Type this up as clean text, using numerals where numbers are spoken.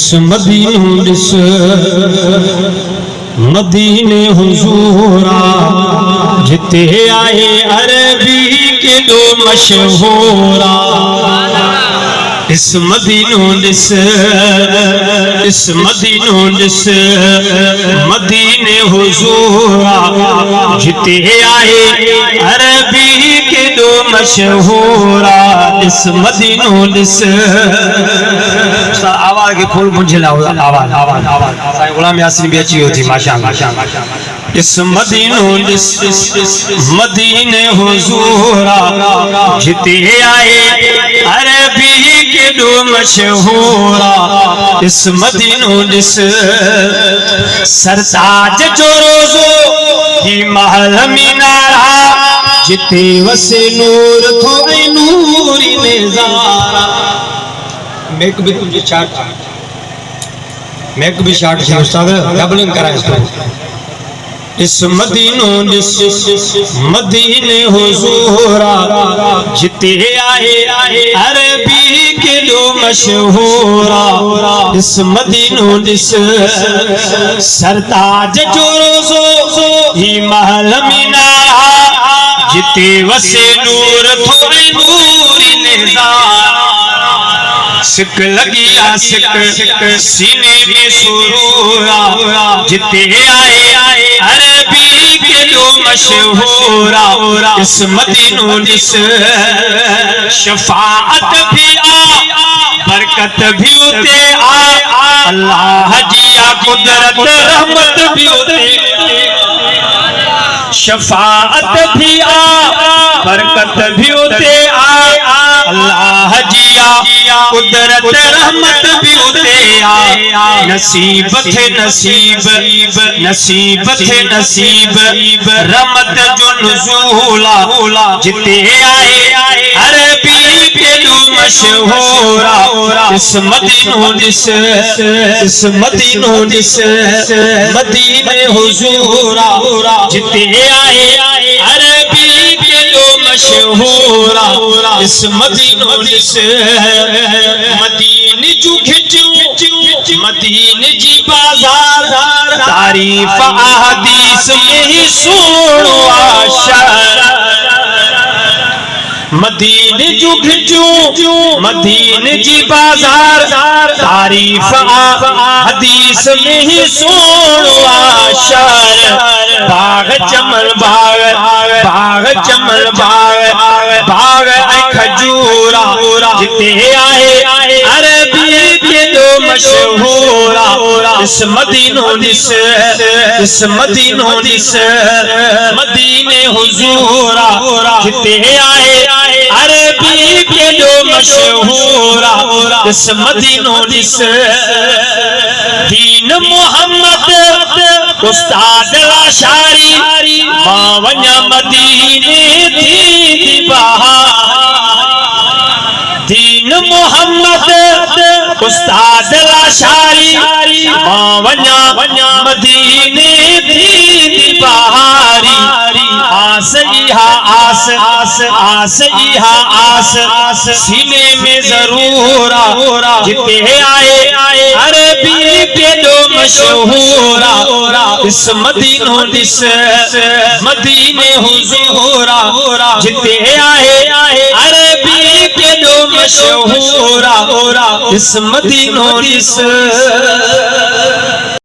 इस मदीनों दिस मदीने हुजूरा जिते आए अरबी के दो मशहूरा। इस मदीनों दिस मदीने हुजूरा जिते आए अरबी के दो मशहूरा। इस मदीनों दिस आवाज के फूल मुझे आवाज आवाज आवाज गुलाम यासीन भी अच्छी होती माशाअल्लाह। इस मदीनों दिस मदीने हुजूरा जिते आए अरबी के दो मशहूरा। इस मदीनों दिस सरताज जो रोजो ही महल मीनारा जिते वसे नूर थोड़े नूरी नेज़ारा। मैक भी तुझे चाट मैक भी शार्ट है उस्ताद डबलिंग करा इसको। इस मदीनों दिस मदीने हुजूरा जिते आए अरबी के दो मशहूरा। इस मदीनों दिस सरताज जो रोजो ही महल मीनारा जिते वसे नूर थोड़े नूरी नेज़ारा। सिक लगी सिक सीने में सुरूरा जिते आए अरबी के दो मशहूरा। इस मदीनों दिस शफाअत भी आ बरकत भी उते आ अल्लाह जिया कुदरत रहमत भी उते। शफाअत भी आ बरकत भी उते आ अल्लाह जिया कुदरत रहमत भी उते आ। नसीब थे नसीब नसीब थे नसीब रहमत जो नुज़ूला जिते आए अरबी के दो मशहूरा। इस मदीनों दिस मदीने हुजूरा जिते आए अरबी के दो मशहूरा। इस मदीनों दिस मदीने जो खिचू मदीने जी बाजार तारीफ अहदीस में ही सुनो आशर। मदीने जो खिचू मदीने जी बाजार तारीफ हदीस में ही सुनो आशर। बाग चमन बाग चमन बाग खजूरा जिते आए अरबी के दो मशहूरा। इस मदीनों दिस मदीने हुजूरा जिते आए अरबी के दो मशहूरा। इस मदीनों दिस दीन मोहम्मद उस्ताद लाशारी मावन्या मदीने थी बहार। दीन मोहम्मद उस्ताद लाशारी मावन्या मदीने थी बहारी। आस इहा आस इहा आस सीने में जरूरा जिते आए अरबी के दो मशहूरा। इस मदीनों दिस मदीने हुजूरा जिते आए अरबी के दो मशहूरा। इस मदीनों दिस